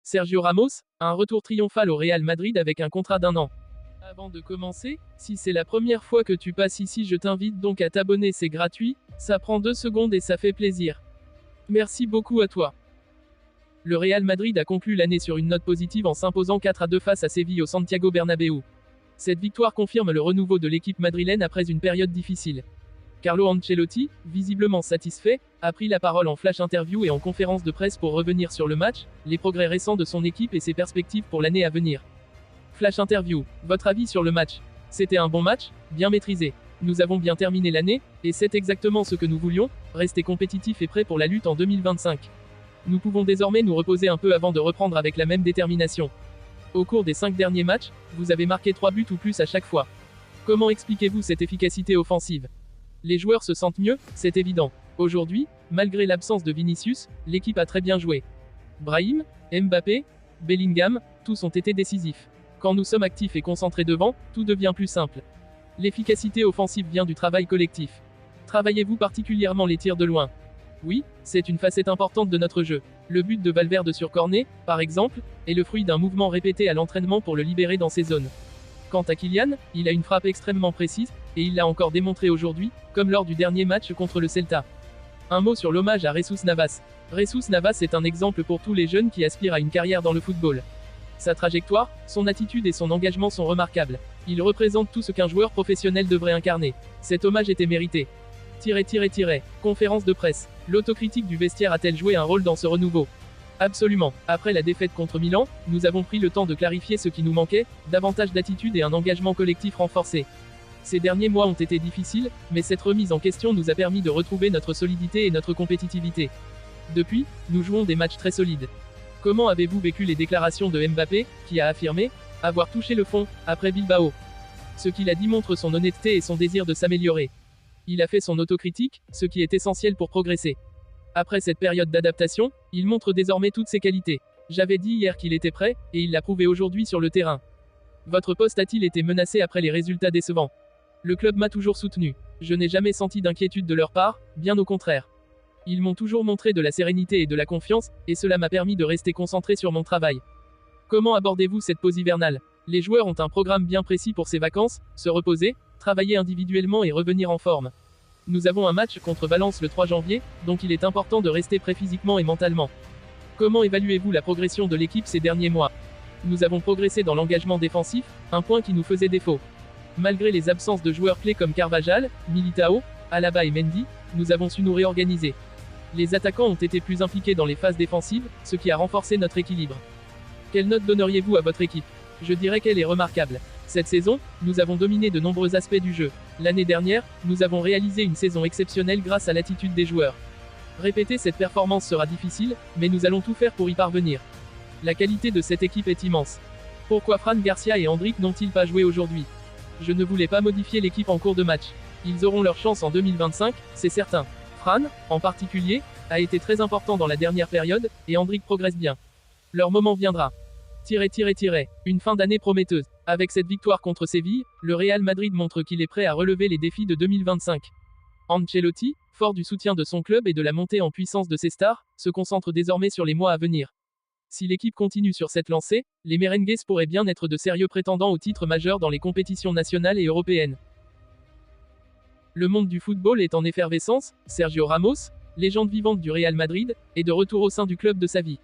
Sergio Ramos, a un retour triomphal au Real Madrid avec un contrat d'1 an. Avant de commencer, si c'est la première fois que tu passes ici, je t'invite donc à t'abonner, c'est gratuit, ça prend 2 secondes et ça fait plaisir. Merci beaucoup à toi. Le Real Madrid a conclu l'année sur une note positive en s'imposant 4-2 face à Séville au Santiago Bernabéu. Cette victoire confirme le renouveau de l'équipe madrilène après une période difficile. Carlo Ancelotti, visiblement satisfait, a pris la parole en flash interview et en conférence de presse pour revenir sur le match, les progrès récents de son équipe et ses perspectives pour l'année à venir. Flash interview, votre avis sur le match? C'était un bon match, bien maîtrisé. Nous avons bien terminé l'année, et c'est exactement ce que nous voulions, rester compétitifs et prêts pour la lutte en 2025. Nous pouvons désormais nous reposer un peu avant de reprendre avec la même détermination. Au cours des 5 derniers matchs, vous avez marqué 3 buts ou plus à chaque fois. Comment expliquez-vous cette efficacité offensive? Les joueurs se sentent mieux, c'est évident. Aujourd'hui, malgré l'absence de Vinicius, l'équipe a très bien joué. Brahim, Mbappé, Bellingham, tous ont été décisifs. Quand nous sommes actifs et concentrés devant, tout devient plus simple. L'efficacité offensive vient du travail collectif. Travaillez-vous particulièrement les tirs de loin? Oui, c'est une facette importante de notre jeu. Le but de Valverde sur corner, par exemple, est le fruit d'un mouvement répété à l'entraînement pour le libérer dans ses zones. Quant à Kylian, il a une frappe extrêmement précise, et il l'a encore démontré aujourd'hui, comme lors du dernier match contre le Celta. Un mot sur l'hommage à Jesus Navas. Jesus Navas est un exemple pour tous les jeunes qui aspirent à une carrière dans le football. Sa trajectoire, son attitude et son engagement sont remarquables. Il représente tout ce qu'un joueur professionnel devrait incarner. Cet hommage était mérité. Conférence de presse. L'autocritique du vestiaire a-t-elle joué un rôle dans ce renouveau? Absolument. Après la défaite contre Milan, nous avons pris le temps de clarifier ce qui nous manquait, davantage d'attitude et un engagement collectif renforcé. Ces derniers mois ont été difficiles, mais cette remise en question nous a permis de retrouver notre solidité et notre compétitivité. Depuis, nous jouons des matchs très solides. Comment avez-vous vécu les déclarations de Mbappé, qui a affirmé avoir touché le fond, après Bilbao? Ce qu'il a dit montre son honnêteté et son désir de s'améliorer. Il a fait son autocritique, ce qui est essentiel pour progresser. Après cette période d'adaptation, il montre désormais toutes ses qualités. J'avais dit hier qu'il était prêt, et il l'a prouvé aujourd'hui sur le terrain. Votre poste a-t-il été menacé après les résultats décevants? Le club m'a toujours soutenu. Je n'ai jamais senti d'inquiétude de leur part, bien au contraire. Ils m'ont toujours montré de la sérénité et de la confiance, et cela m'a permis de rester concentré sur mon travail. Comment abordez-vous cette pause hivernale? Les joueurs ont un programme bien précis pour ces vacances, se reposer, travailler individuellement et revenir en forme. Nous avons un match contre Valence le 3 janvier, donc il est important de rester prêt physiquement et mentalement. Comment évaluez-vous la progression de l'équipe ces derniers mois? Nous avons progressé dans l'engagement défensif, un point qui nous faisait défaut. Malgré les absences de joueurs clés comme Carvajal, Militao, Alaba et Mendy, nous avons su nous réorganiser. Les attaquants ont été plus impliqués dans les phases défensives, ce qui a renforcé notre équilibre. Quelle note donneriez-vous à votre équipe? Je dirais qu'elle est remarquable. Cette saison, nous avons dominé de nombreux aspects du jeu. L'année dernière, nous avons réalisé une saison exceptionnelle grâce à l'attitude des joueurs. Répéter cette performance sera difficile, mais nous allons tout faire pour y parvenir. La qualité de cette équipe est immense. Pourquoi Fran Garcia et Endrick n'ont-ils pas joué aujourd'hui? Je ne voulais pas modifier l'équipe en cours de match. Ils auront leur chance en 2025, c'est certain. Fran, en particulier, a été très important dans la dernière période, et Endrick progresse bien. Leur moment viendra. Une fin d'année prometteuse. Avec cette victoire contre Séville, le Real Madrid montre qu'il est prêt à relever les défis de 2025. Ancelotti, fort du soutien de son club et de la montée en puissance de ses stars, se concentre désormais sur les mois à venir. Si l'équipe continue sur cette lancée, les Merengues pourraient bien être de sérieux prétendants au titre majeur dans les compétitions nationales et européennes. Le monde du football est en effervescence. Sergio Ramos, légende vivante du Real Madrid, est de retour au sein du club de sa vie.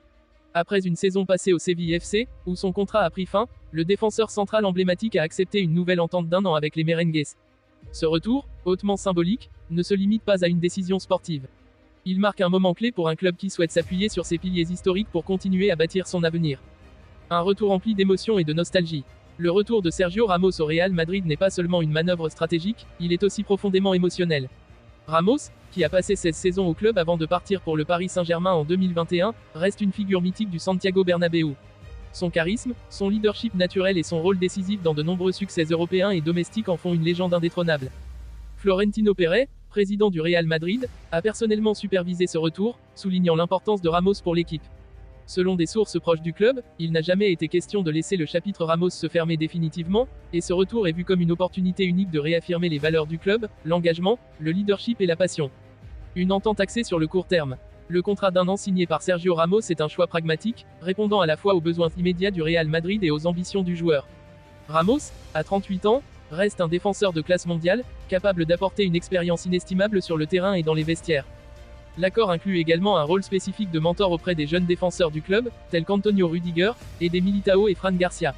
Après une saison passée au Séville FC, où son contrat a pris fin, le défenseur central emblématique a accepté une nouvelle entente d'1 an avec les Merengues. Ce retour, hautement symbolique, ne se limite pas à une décision sportive. Il marque un moment clé pour un club qui souhaite s'appuyer sur ses piliers historiques pour continuer à bâtir son avenir. Un retour rempli d'émotion et de nostalgie. Le retour de Sergio Ramos au Real Madrid n'est pas seulement une manœuvre stratégique, il est aussi profondément émotionnel. Ramos, qui a passé cette saison au club avant de partir pour le Paris Saint-Germain en 2021, reste une figure mythique du Santiago Bernabéu. Son charisme, son leadership naturel et son rôle décisif dans de nombreux succès européens et domestiques en font une légende indétrônable. Florentino Pérez, président du Real Madrid, a personnellement supervisé ce retour, soulignant l'importance de Ramos pour l'équipe. Selon des sources proches du club, il n'a jamais été question de laisser le chapitre Ramos se fermer définitivement, et ce retour est vu comme une opportunité unique de réaffirmer les valeurs du club, l'engagement, le leadership et la passion. Une entente axée sur le court terme. Le contrat d'1 an signé par Sergio Ramos est un choix pragmatique, répondant à la fois aux besoins immédiats du Real Madrid et aux ambitions du joueur. Ramos, à 38 ans, reste un défenseur de classe mondiale, capable d'apporter une expérience inestimable sur le terrain et dans les vestiaires. L'accord inclut également un rôle spécifique de mentor auprès des jeunes défenseurs du club, tels qu'Antonio Rudiger, Eder Militao et Fran Garcia.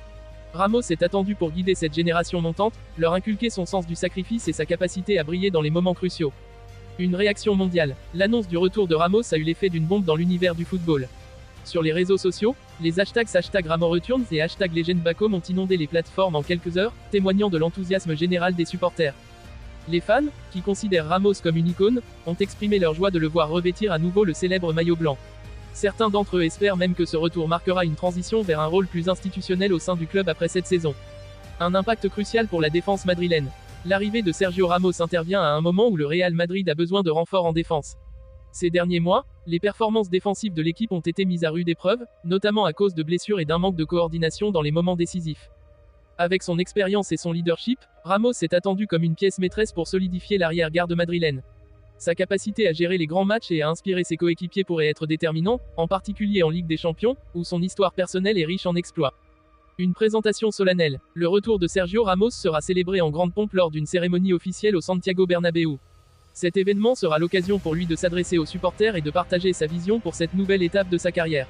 Ramos est attendu pour guider cette génération montante, leur inculquer son sens du sacrifice et sa capacité à briller dans les moments cruciaux. Une réaction mondiale. L'annonce du retour de Ramos a eu l'effet d'une bombe dans l'univers du football. Sur les réseaux sociaux, les hashtags #RamosReturns et #LegendBackHome ont inondé les plateformes en quelques heures, témoignant de l'enthousiasme général des supporters. Les fans, qui considèrent Ramos comme une icône, ont exprimé leur joie de le voir revêtir à nouveau le célèbre maillot blanc. Certains d'entre eux espèrent même que ce retour marquera une transition vers un rôle plus institutionnel au sein du club après cette saison. Un impact crucial pour la défense madrilène. L'arrivée de Sergio Ramos intervient à un moment où le Real Madrid a besoin de renforts en défense. Ces derniers mois, les performances défensives de l'équipe ont été mises à rude épreuve, notamment à cause de blessures et d'un manque de coordination dans les moments décisifs. Avec son expérience et son leadership, Ramos est attendu comme une pièce maîtresse pour solidifier l'arrière-garde madrilène. Sa capacité à gérer les grands matchs et à inspirer ses coéquipiers pourrait être déterminant, en particulier en Ligue des Champions, où son histoire personnelle est riche en exploits. Une présentation solennelle. Le retour de Sergio Ramos sera célébré en grande pompe lors d'une cérémonie officielle au Santiago Bernabéu. Cet événement sera l'occasion pour lui de s'adresser aux supporters et de partager sa vision pour cette nouvelle étape de sa carrière.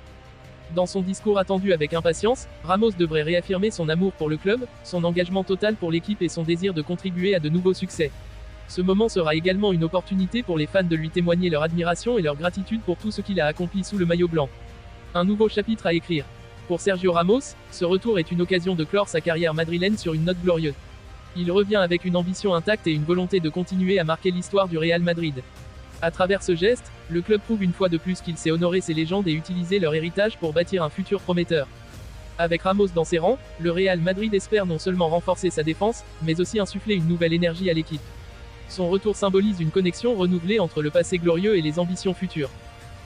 Dans son discours attendu avec impatience, Ramos devrait réaffirmer son amour pour le club, son engagement total pour l'équipe et son désir de contribuer à de nouveaux succès. Ce moment sera également une opportunité pour les fans de lui témoigner leur admiration et leur gratitude pour tout ce qu'il a accompli sous le maillot blanc. Un nouveau chapitre à écrire. Pour Sergio Ramos, ce retour est une occasion de clore sa carrière madrilène sur une note glorieuse. Il revient avec une ambition intacte et une volonté de continuer à marquer l'histoire du Real Madrid. À travers ce geste, le club prouve une fois de plus qu'il sait honorer ses légendes et utiliser leur héritage pour bâtir un futur prometteur. Avec Ramos dans ses rangs, le Real Madrid espère non seulement renforcer sa défense, mais aussi insuffler une nouvelle énergie à l'équipe. Son retour symbolise une connexion renouvelée entre le passé glorieux et les ambitions futures.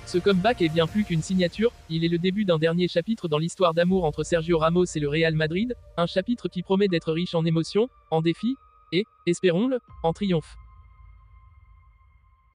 Ce comeback est bien plus qu'une signature, il est le début d'un dernier chapitre dans l'histoire d'amour entre Sergio Ramos et le Real Madrid, un chapitre qui promet d'être riche en émotions, en défis, et, espérons-le, en triomphe.